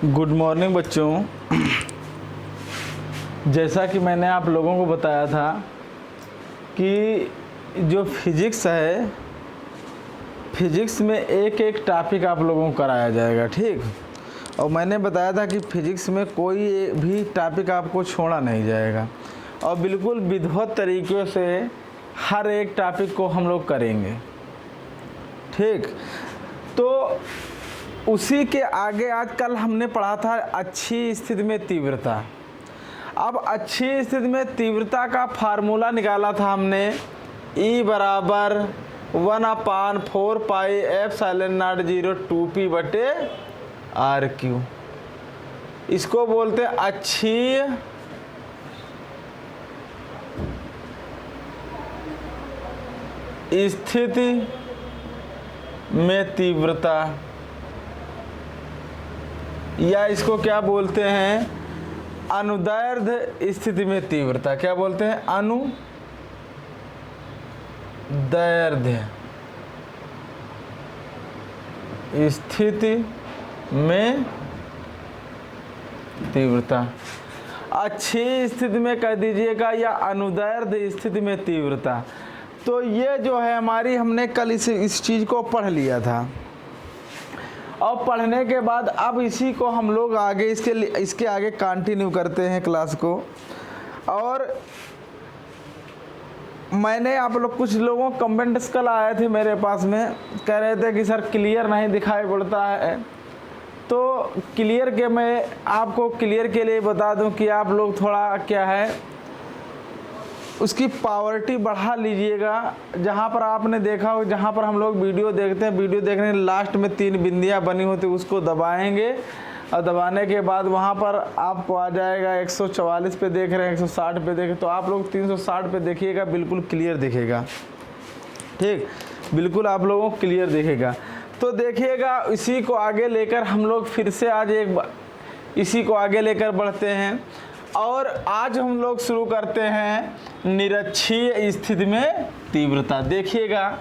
Good morning बच्चों। जैसा कि मैंने आप लोगों को बताया था कि जो फिज़िक्स है, फिज़िक्स में एक एक टॉपिक आप लोगों को कराया जाएगा, ठीक। और मैंने बताया था कि फिज़िक्स में कोई भी टॉपिक आपको छोड़ा नहीं जाएगा और बिल्कुल विधिवत तरीक़े से हर एक टॉपिक को हम लोग करेंगे, ठीक। तो उसी के आगे आज कल हमने पढ़ा था अच्छी स्थिति में तीव्रता। अब अच्छी स्थिति में तीव्रता का फार्मूला निकाला था हमने, E बराबर 1/4 पाई ε0 2p/r²। इसको बोलते हैं अच्छी स्थिति में तीव्रता, या इसको क्या बोलते हैं, अनुदैर्ध्य स्थिति में तीव्रता। क्या बोलते हैं? अनुदैर्ध्य स्थिति में तीव्रता। अच्छी स्थिति में कह दीजिएगा या अनुदैर्ध्य स्थिति में तीव्रता। तो ये जो है हमारी, हमने कल इस चीज़ को पढ़ लिया था और पढ़ने के बाद अब इसी को हम लोग आगे इसके आगे कंटिन्यू करते हैं क्लास को। और मैंने आप लोग, कुछ लोगों कमेंट्स कल आए थे मेरे पास में, कह रहे थे कि सर क्लियर नहीं दिखाई पड़ता है। तो क्लियर के मैं आपको क्लियर के लिए बता दूं कि आप लोग थोड़ा क्या है उसकी पावरटी बढ़ा लीजिएगा। जहाँ पर आपने देखा हो, जहाँ पर हम लोग वीडियो देखते हैं, वीडियो देखने लास्ट में 3 बिंदियाँ बनी होती, उसको दबाएंगे और दबाने के बाद वहाँ पर आपको आ जाएगा 144 पे देख रहे हैं, 160 पे देखें, तो आप लोग 360 पे देखिएगा, बिल्कुल क्लियर दिखेगा, ठीक। बिल्कुल आप लोगों को क्लियर दिखेगा। तो देखिएगा, इसी को आगे लेकर हम लोग फिर से आज एक बार इसी को आगे लेकर बढ़ते हैं। और आज हम लोग शुरू करते हैं निरक्षीय स्थिति में तीव्रता। देखिएगा,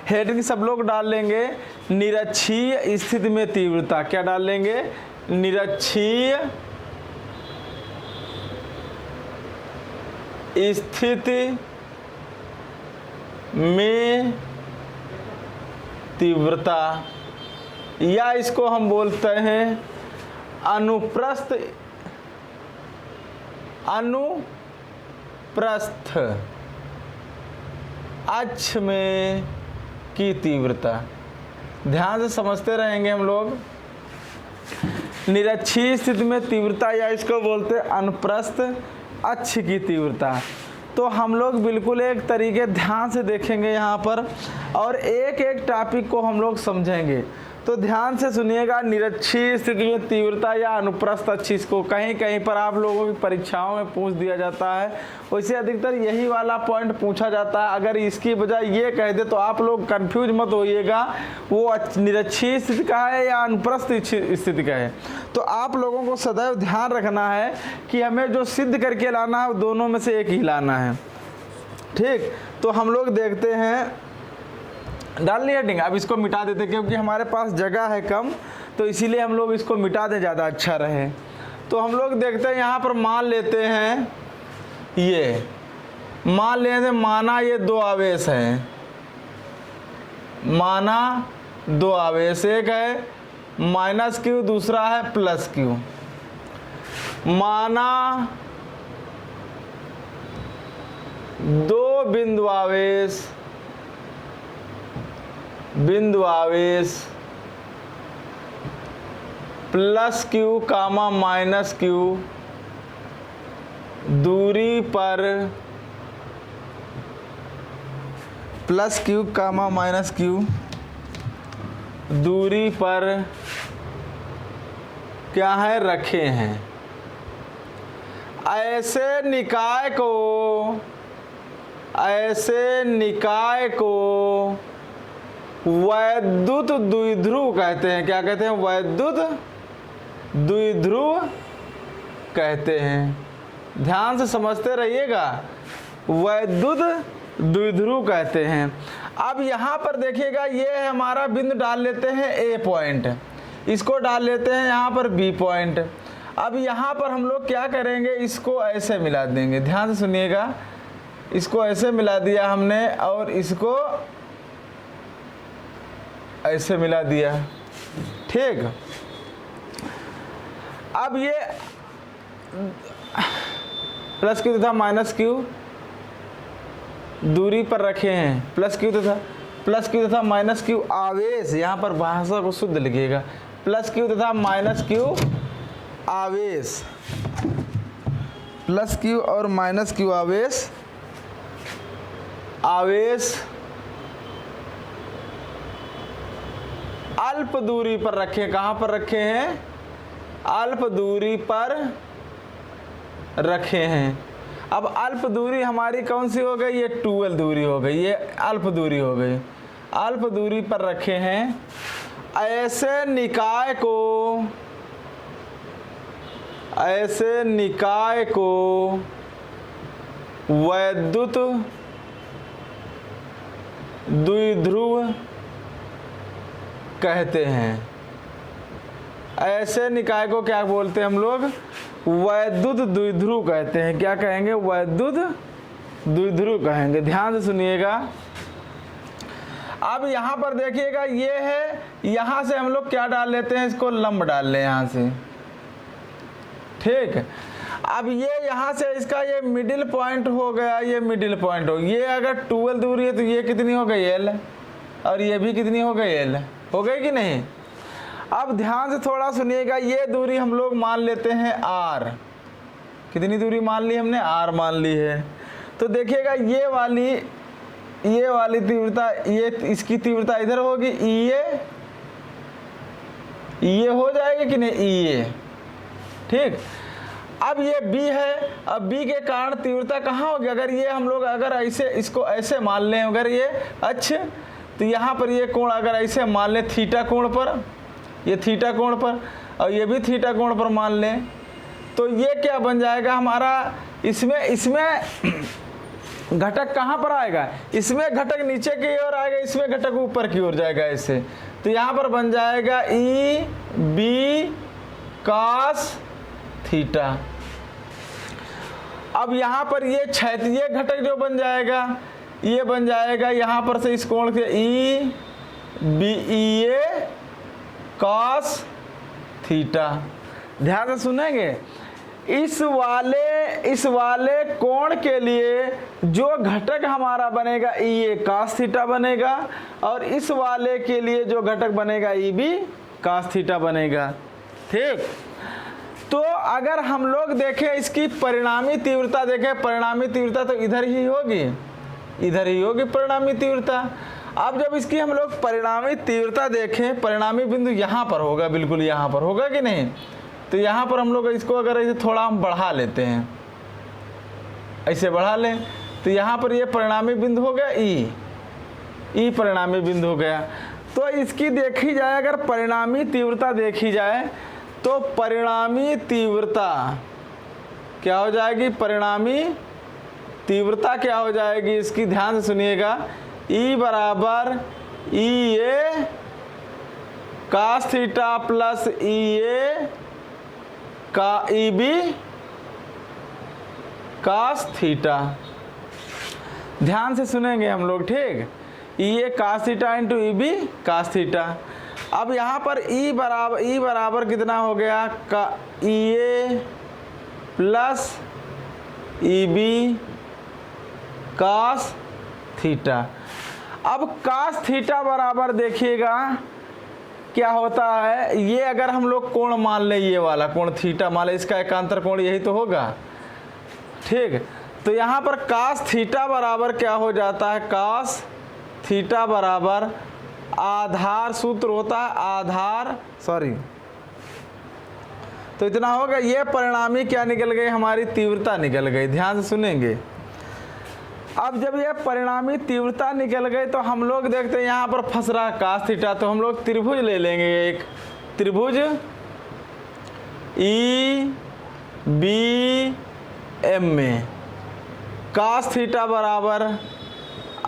हेडिंग सब लोग डाल लेंगे, निरक्षीय स्थिति में तीव्रता। क्या डाल लेंगे? निरक्षीय स्थिति में तीव्रता, या इसको हम बोलते हैं अनुप्रस्थ अक्ष में की तीव्रता। ध्यान से समझते रहेंगे हम लोग। निरक्षीय स्थिति में तीव्रता, या इसको बोलते हैं अनुप्रस्थ अक्ष की तीव्रता। तो हम लोग बिल्कुल एक तरीके ध्यान से देखेंगे यहाँ पर और एक एक टॉपिक को हम लोग समझेंगे। तो ध्यान से सुनिएगा। निरक्षीय स्थिति में तीव्रता या अनुप्रस्थ अक्ष, इसको कहीं कहीं पर आप लोगों की परीक्षाओं में पूछ दिया जाता है। वैसे अधिकतर यही वाला पॉइंट पूछा जाता है। अगर इसकी बजाय ये कह दे तो आप लोग कंफ्यूज मत होइएगा, वो निरक्षीय स्थिति का है या अनुप्रस्थ स्थिति का है। तो आप लोगों को सदैव ध्यान रखना है कि हमें जो सिद्ध करके लाना है, दोनों में से एक ही लाना है, ठीक। तो हम लोग देखते हैं, डाल ली हेडिंग। अब इसको मिटा देते क्योंकि हमारे पास जगह है कम, तो इसीलिए हम लोग इसको मिटा दें, ज़्यादा अच्छा रहे। तो हम लोग देखते हैं, यहाँ पर मान लेते हैं, ये मान लेते हैं, माना ये 2 आवेश हैं, माना 2 आवेश, एक है -q, दूसरा है +q। माना 2 बिंदु आवेश +q, -q दूरी पर, +q, -q दूरी पर क्या है, रखे हैं। ऐसे निकाय को वैद्युत द्विध्रुव कहते हैं। क्या कहते हैं? वैद्युत द्विध्रुव कहते हैं। ध्यान से समझते रहिएगा, वैद्युत द्विध्रुव कहते हैं। अब यहाँ पर देखिएगा, ये है हमारा बिंदु, डाल लेते हैं ए पॉइंट। इसको डाल लेते हैं यहाँ पर बी पॉइंट। अब यहाँ पर हम लोग क्या करेंगे, इसको ऐसे मिला देंगे, ध्यान से सुनिएगा, इसको ऐसे मिला दिया हमने और इसको ऐसे मिला दिया, ठीक। अब ये प्लस क्यू तथा माइनस क्यू दूरी पर रखे हैं, प्लस क्यू तथा माइनस क्यू आवेश, यहाँ पर भाषा को शुद्ध लिखिएगा, प्लस क्यू तथा माइनस क्यू आवेश, प्लस क्यू और माइनस क्यू आवेश अल्प दूरी पर रखे। कहाँ पर रखे हैं, अल्प दूरी पर रखे हैं। अब अल्प दूरी हमारी कौन सी हो गई, ये 12 दूरी हो गई, ये अल्प दूरी हो गई, अल्प दूरी पर रखे हैं। ऐसे निकाय को वैद्युत द्विध्रुव कहते हैं। ऐसे निकाय को क्या बोलते हैं हम लोग, वैद्युत द्विध्रुव कहते हैं। क्या कहेंगे, वैद्युत द्विध्रुव कहेंगे। ध्यान से सुनिएगा। अब यहाँ पर देखिएगा ये है, यहाँ से हम लोग क्या डाल लेते हैं, इसको लंब डाल लें यहाँ से, ठीक। अब ये यहाँ से इसका ये मिडिल पॉइंट हो गया, ये मिडिल पॉइंट हो, ये अगर 12 दूरी है तो ये कितनी हो गई L, और ये भी कितनी हो गई L, हो गई कि नहीं। अब ध्यान से थोड़ा सुनिएगा, ये दूरी हम लोग मान लेते हैं R। कितनी दूरी मान ली हमने, R मान ली है। तो देखिएगा ये वाली तीव्रता, ये इसकी तीव्रता इधर होगी, ये हो जाएगी कि नहीं, ये, ठीक। अब ये B है, अब B के कारण तीव्रता कहाँ होगी, अगर ये हम लोग अगर ऐसे इसको ऐसे मान लें, अगर ये अच्छे, तो यहाँ पर ये कोण अगर ऐसे मान लें थीटा कोण पर, ये थीटा कोण पर, और ये भी थीटा कोण पर मान लें, तो ये क्या बन जाएगा हमारा, इसमें घटक कहाँ पर आएगा, इसमें घटक नीचे की ओर आएगा, इसमें घटक ऊपर की ओर जाएगा ऐसे। तो यहाँ पर बन जाएगा ई बी कॉस थीटा। अब यहाँ पर ये क्षैतिज घटक जो बन जाएगा, ये बन जाएगा यहाँ पर से इस कोण के ई बी ए कॉस थीटा। ध्यान से सुनेंगे, इस वाले कोण के लिए जो घटक हमारा बनेगा ई ए कॉस थीटा बनेगा, और इस वाले के लिए जो घटक बनेगा ई बी कॉस थीटा बनेगा, ठीक। तो अगर हम लोग देखें इसकी परिणामी तीव्रता, देखें परिणामी तीव्रता तो इधर ही होगी परिणामी तीव्रता। अब जब इसकी हम लोग परिणामी तीव्रता देखें, परिणामी बिंदु यहाँ पर होगा, बिल्कुल यहाँ पर होगा कि नहीं। तो यहाँ पर हम लोग इसको अगर ऐसे थोड़ा हम बढ़ा लेते हैं, ऐसे बढ़ा लें, तो यहाँ पर ये परिणामी बिंदु हो गया ई परिणामी बिंदु हो गया। तो इसकी देखी जाए, अगर परिणामी तीव्रता देखी जाए, तो परिणामी तीव्रता क्या हो जाएगी, परिणामी तीव्रता क्या हो जाएगी इसकी, ध्यान से सुनिएगा, ई बराबर ई ए कॉस थीटा प्लस ई ए का ई बी कॉस थीटा। ध्यान से सुनेंगे हम लोग, ठीक। E A cos theta into E B cos theta. अब यहाँ पर ई बराबर कितना हो गया, का E A plus E B cos theta. अब कॉस थीटा बराबर देखिएगा क्या होता है, ये अगर हम लोग कोण मान लें, ये वाला कोण थीटा मान लें, इसका एकांतर कोण यही तो होगा, ठीक। तो यहाँ पर कॉस थीटा बराबर क्या हो जाता है, कॉस थीटा बराबर आधार, सूत्र होता है आधार, तो इतना होगा। ये परिणामी क्या निकल गई, हमारी तीव्रता निकल गई। ध्यान से सुनेंगे। अब जब ये परिणामी तीव्रता निकल गई तो हम लोग देखते हैं यहाँ पर फंस रहा कॉस थीटा, तो हम लोग त्रिभुज ले लेंगे, एक त्रिभुज ई बी एम में कॉस थीटा बराबर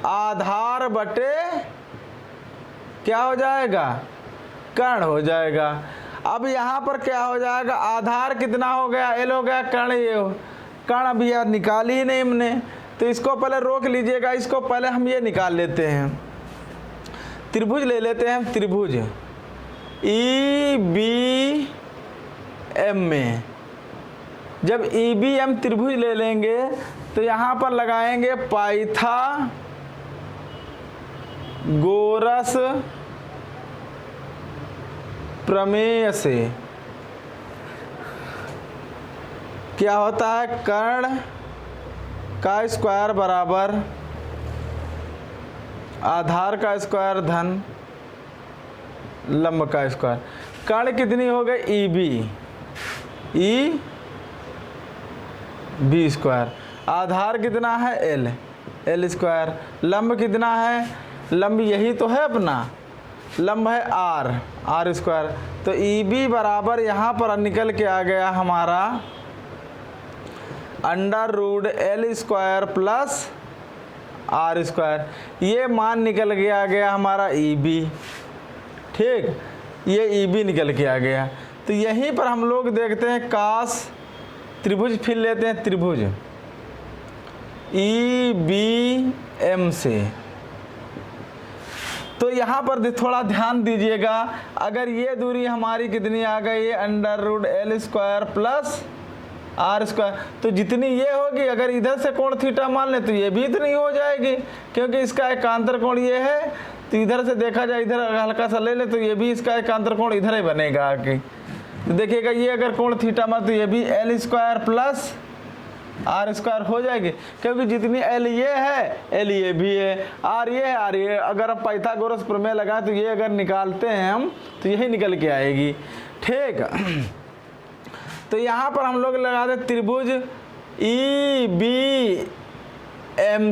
आधार बटे क्या हो जाएगा, कर्ण हो जाएगा। अब यहाँ पर क्या हो जाएगा, आधार कितना हो गया, L हो गया, कर्ण ये हो, कर्ण अभी यार निकाली ही नहीं हमने, तो इसको पहले रोक लीजिएगा, इसको पहले हम ये निकाल लेते हैं। त्रिभुज ले लेते हैं हम, त्रिभुज EBM में जब EBM त्रिभुज ले लेंगे तो यहाँ पर लगाएंगे पाइथागोरस प्रमेय से। क्या होता है, कर्ण का स्क्वायर बराबर आधार का स्क्वायर धन लंब का स्क्वायर। कर्ण कितनी हो गई, EB स्क्वायर, आधार कितना है L स्क्वायर, लंब कितना है, लंब यही तो है अपना, लंब है R स्क्वायर। तो EB बराबर यहाँ पर निकल के आ गया हमारा √L square plus R square. ये मान निकल के आ गया हमारा EB, ठीक, ये EB निकल के आ गया। तो यहीं पर हम लोग देखते हैं कास त्रिभुज, फिर लेते हैं त्रिभुज EBM से। तो यहाँ पर थोड़ा ध्यान दीजिएगा, अगर ये दूरी हमारी कितनी आ गई है, √L square plus R square, तो जितनी ये होगी, अगर इधर से कोण थीटा मान ले तो ये भी इतनी हो जाएगी, क्योंकि इसका एकांतर कोण ये है। तो इधर से देखा जाए, इधर हल्का सा ले ले तो ये भी इसका एकांतर कोण इधर ही बनेगा आगे। तो देखिएगा ये अगर कोण थीटा मान तो ये भी L square plus R square हो जाएगी, क्योंकि जितनी L ये है, L ये भी है, R ये है, R ये। अगर आप पाइथागोरस प्रमेय लगाएं तो ये अगर निकालते हैं हम तो यही निकल के आएगी, ठीक। तो यहाँ पर हम लोग लगा दे त्रिभुज EBM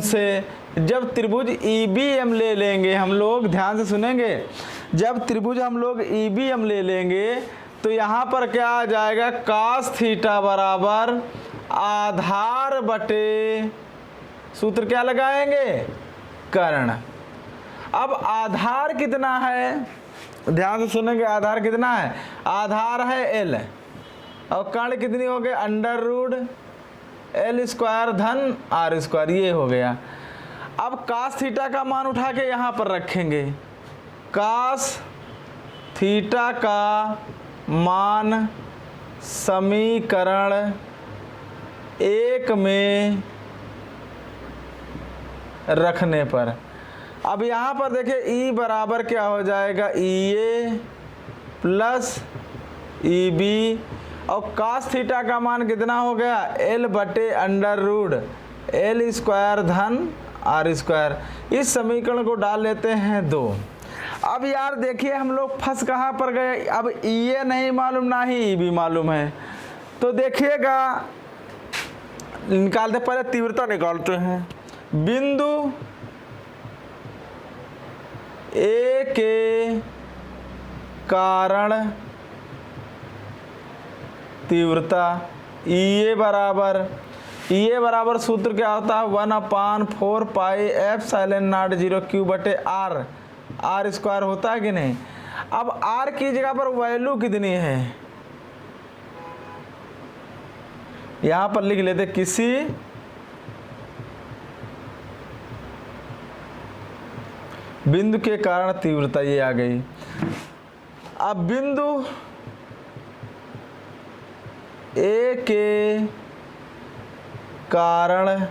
से। जब त्रिभुज EBM ले लेंगे हम लोग, ध्यान से सुनेंगे, जब त्रिभुज हम लोग EBM ले लेंगे तो यहाँ पर क्या आ जाएगा, कास थीटा बराबर आधार बटे, सूत्र क्या लगाएंगे, कर्ण। अब आधार कितना है, ध्यान से सुनेंगे, आधार कितना है, आधार है L और कर्ण कितनी हो गई, √L स्क्वायर धन R स्क्वायर, ये हो गया। अब कास थीटा का मान उठा के यहाँ पर रखेंगे, कास थीटा का मान समीकरण 1 में रखने पर। अब यहाँ पर देखिए E बराबर क्या हो जाएगा, EA प्लस EB, और कास थीटा का मान कितना हो गया, L बटे √L स्क्वायर धन R स्क्वायर। इस समीकरण को डाल लेते हैं 2। अब यार देखिए हम लोग फंस कहाँ पर गए, अब EA नहीं मालूम ना ही EB मालूम है, तो देखिएगा निकालते, पहले तीव्रता निकालते हैं। बिंदु A के कारण तीव्रता EA बराबर सूत्र क्या होता है, 1/4 पाई एप्सिलॉन 0 Q बटे R स्क्वायर होता है कि नहीं। अब R की जगह पर वैल्यू कितनी है, यहाँ पर लिख लेते, किसी बिंदु के कारण तीव्रता, ये आ गई। अब बिंदु A के कारण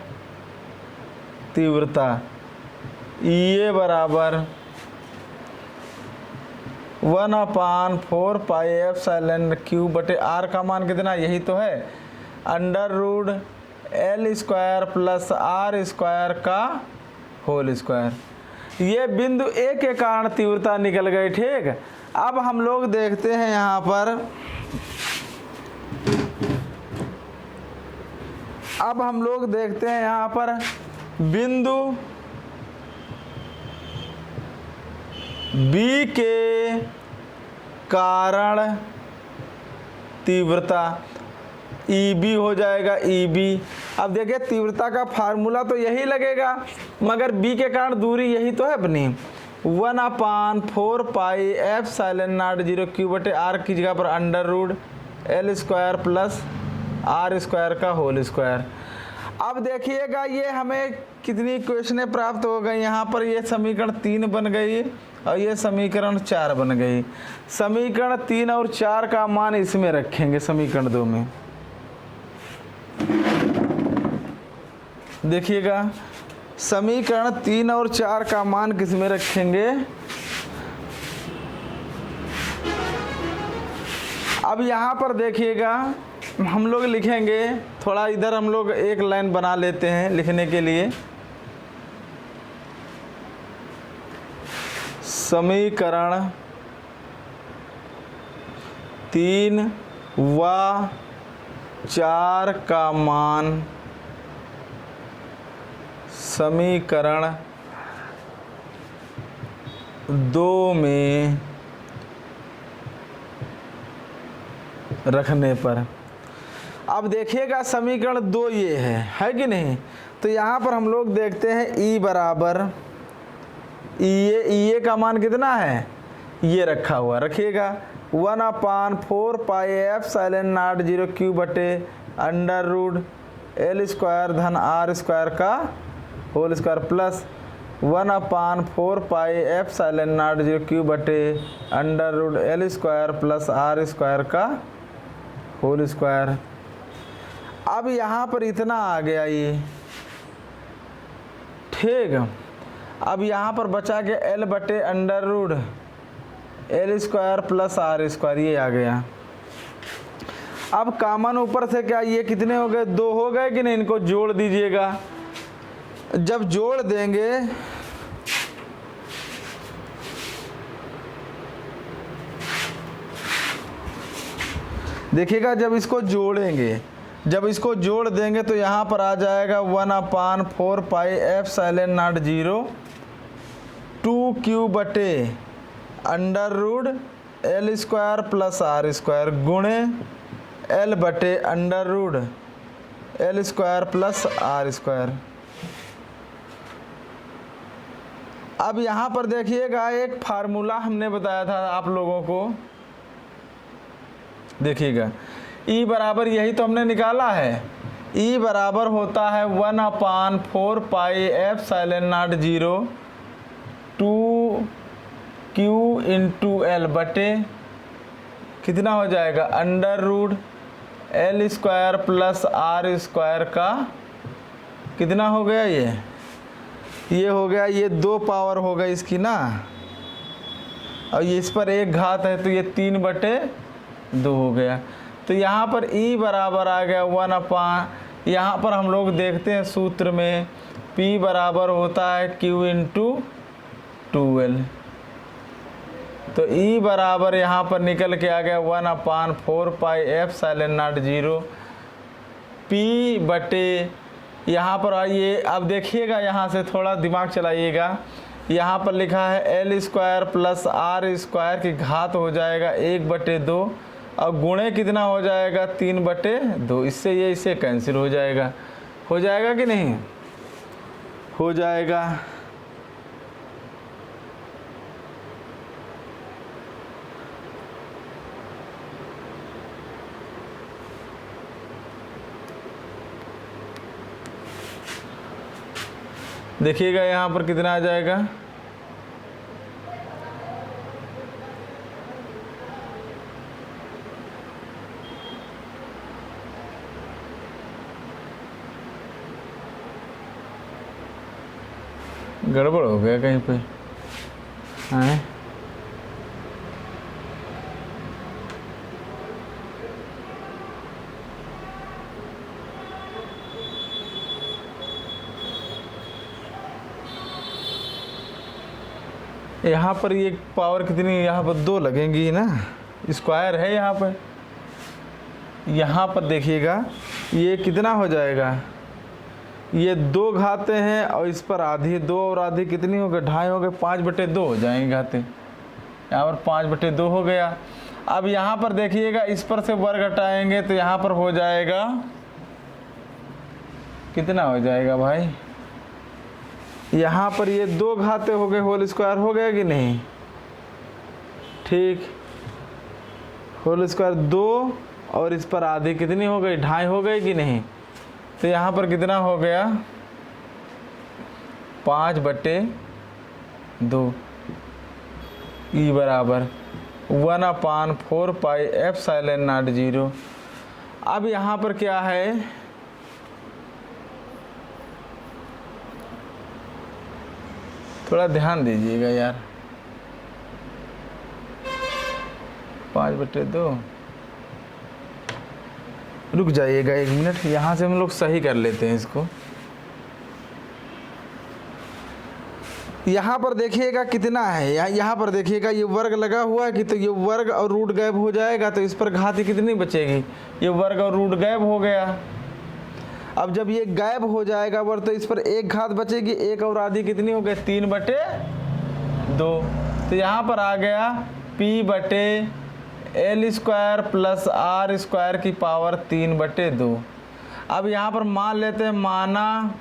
तीव्रता EA बराबर 1/4 पाई एप्सिलॉन Q बटे R का मान कितना, यही तो है, √L square plus R square का होल स्क्वायर। ये बिंदु A के कारण तीव्रता निकल गई, ठीक। अब हम लोग देखते हैं यहाँ पर, अब हम लोग देखते हैं यहाँ पर बिंदु B के कारण तीव्रता EB हो जाएगा, EB। अब देखिए तीव्रता का फार्मूला तो यही लगेगा, मगर B के कारण दूरी यही तो है अपनी, 1/4πε0 क्यू बटे आर की जगह पर under root L square plus R square का होल स्क्वायर। अब देखिएगा ये हमें कितनी इक्वेशनें प्राप्त हो गई। यहाँ पर ये समीकरण 3 बन गई और ये समीकरण 4 बन गई। समीकरण 3 और 4 का मान इसमें रखेंगे, समीकरण 2 में। देखिएगा समीकरण 3 और 4 का मान किस में रखेंगे। अब यहाँ पर देखिएगा हम लोग लिखेंगे, थोड़ा इधर हम लोग एक लाइन बना लेते हैं लिखने के लिए। समीकरण 3 व 4 का मान समीकरण 2 में रखने पर। अब देखिएगा समीकरण 2 ये है कि नहीं। तो यहाँ पर हम लोग देखते हैं ई बराबर ये का मान कितना है, ये रखा हुआ रखिएगा 1/4πε0 क्यू बटे अंडर रूट एल स्क्वायर धन आर स्क्वायर का होल स्क्वायर प्लस 1/4πε0 क्यू बटे under root L square plus R square का होल स्क्वायर। अब यहाँ पर इतना आ गया ये, ठीक। अब यहाँ पर बचा के एल बटे under root L square plus R square, ये आ गया। अब कॉमन ऊपर से क्या ये कितने हो गए, 2 हो गए कि नहीं। इनको जोड़ दीजिएगा। जब जोड़ देंगे देखिएगा, जब इसको जोड़ देंगे तो यहाँ पर आ जाएगा 1/4πε0 2q बटे under root L square plus R square गुणे एल बटे under root L square plus R square. अब यहाँ पर देखिएगा एक फार्मूला हमने बताया था आप लोगों को, देखिएगा ई बराबर यही तो हमने निकाला है। ई बराबर होता है 1/4πε0 2q इंटू एल बटे कितना हो जाएगा under root L square plus R square का कितना हो गया, ये हो गया, ये 2 पावर हो गई इसकी ना, और ये इस पर 1 घात है तो ये 3/2 हो गया। तो यहाँ पर ई बराबर आ गया 1/, यहाँ पर हम लोग देखते हैं सूत्र में P बराबर होता है Q इंटू 2L। तो ई बराबर यहाँ पर निकल के आ गया 1/4πε0 P बटे, यहाँ पर आइए अब देखिएगा, यहाँ से थोड़ा दिमाग चलाइएगा। यहाँ पर लिखा है L square plus R square की घात हो जाएगा 1/2 और गुणे कितना हो जाएगा 3/2। इससे ये इसे कैंसिल हो जाएगा कि नहीं, हो जाएगा। देखिएगा यहाँ पर कितना आ जाएगा, गड़बड़ हो गया कहीं पे हैं। यहाँ पर ये पावर कितनी, यहाँ पर 2 लगेंगी ना, स्क्वायर है यहाँ पर देखिएगा ये कितना हो जाएगा, ये 2 घाते हैं और इस पर आधी, 2 और आधी कितनी हो गई, 2.5 हो गए, 5/2 हो जाएंगे घाते। यहाँ पर 5/2 हो गया। अब यहाँ पर देखिएगा इस पर से वर्ग हटाएंगे तो यहाँ पर हो जाएगा कितना हो जाएगा भाई, यहाँ पर ये 2 घाते हो गए, होल स्क्वायर हो गया कि नहीं, ठीक, होल स्क्वायर 2 और इस पर आधी कितनी हो गई, 2.5 हो गई कि नहीं। तो यहाँ पर कितना हो गया 5/2 ई बराबर 1/4 पाई एप्सिलॉन नॉट 0। अब यहाँ पर क्या है, थोड़ा ध्यान दीजिएगा यार, 5/2, रुक जाइएगा 1 मिनट, यहाँ से हम लोग सही कर लेते हैं इसको। यहाँ पर देखिएगा कितना है, यहाँ पर देखिएगा ये वर्ग लगा हुआ है कि, तो ये वर्ग और रूट गायब हो जाएगा, तो इस पर घात कितनी बचेगी, ये वर्ग और रूट गायब हो गया। अब जब ये गायब हो जाएगा वर्ग, तो इस पर 1 घात बचेगी, 1 और आधी कितनी हो गई, 3/2। तो यहाँ पर आ गया p/L² प्लस R² की पावर 3/2। अब यहाँ पर मान लेते हैं, माना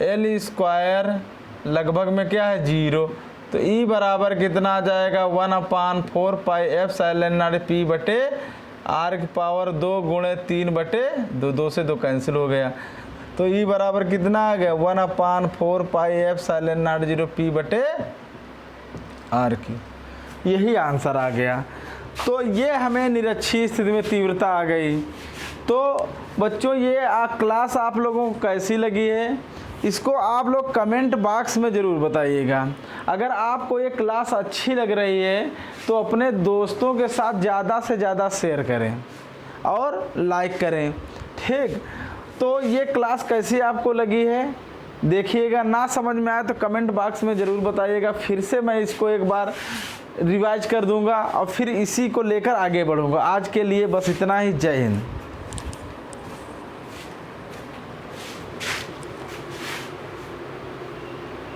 L² लगभग में क्या है 0, तो E बराबर कितना आ जाएगा 1/4 पाई एप्सिलॉन नॉट p/R की पावर 2 गुणे 3/2, 2 से 2 कैंसिल हो गया, तो E बराबर कितना आ गया 1/4 पाई एप्सिलॉन नॉट 0 p/R की, यही आंसर आ गया। तो ये हमें निरक्षीय स्थिति में तीव्रता आ गई। तो बच्चों ये क्लास आप लोगों को कैसी लगी है, इसको आप लोग कमेंट बॉक्स में ज़रूर बताइएगा। अगर आपको ये क्लास अच्छी लग रही है तो अपने दोस्तों के साथ ज़्यादा से ज़्यादा शेयर करें और लाइक करें, ठीक। तो ये क्लास कैसी आपको लगी है देखिएगा, ना समझ में आए तो कमेंट बॉक्स में ज़रूर बताइएगा, फिर से मैं इसको एक बार रिवाइज कर दूंगा और फिर इसी को लेकर आगे बढ़ूंगा। आज के लिए बस इतना ही, जय हिंद।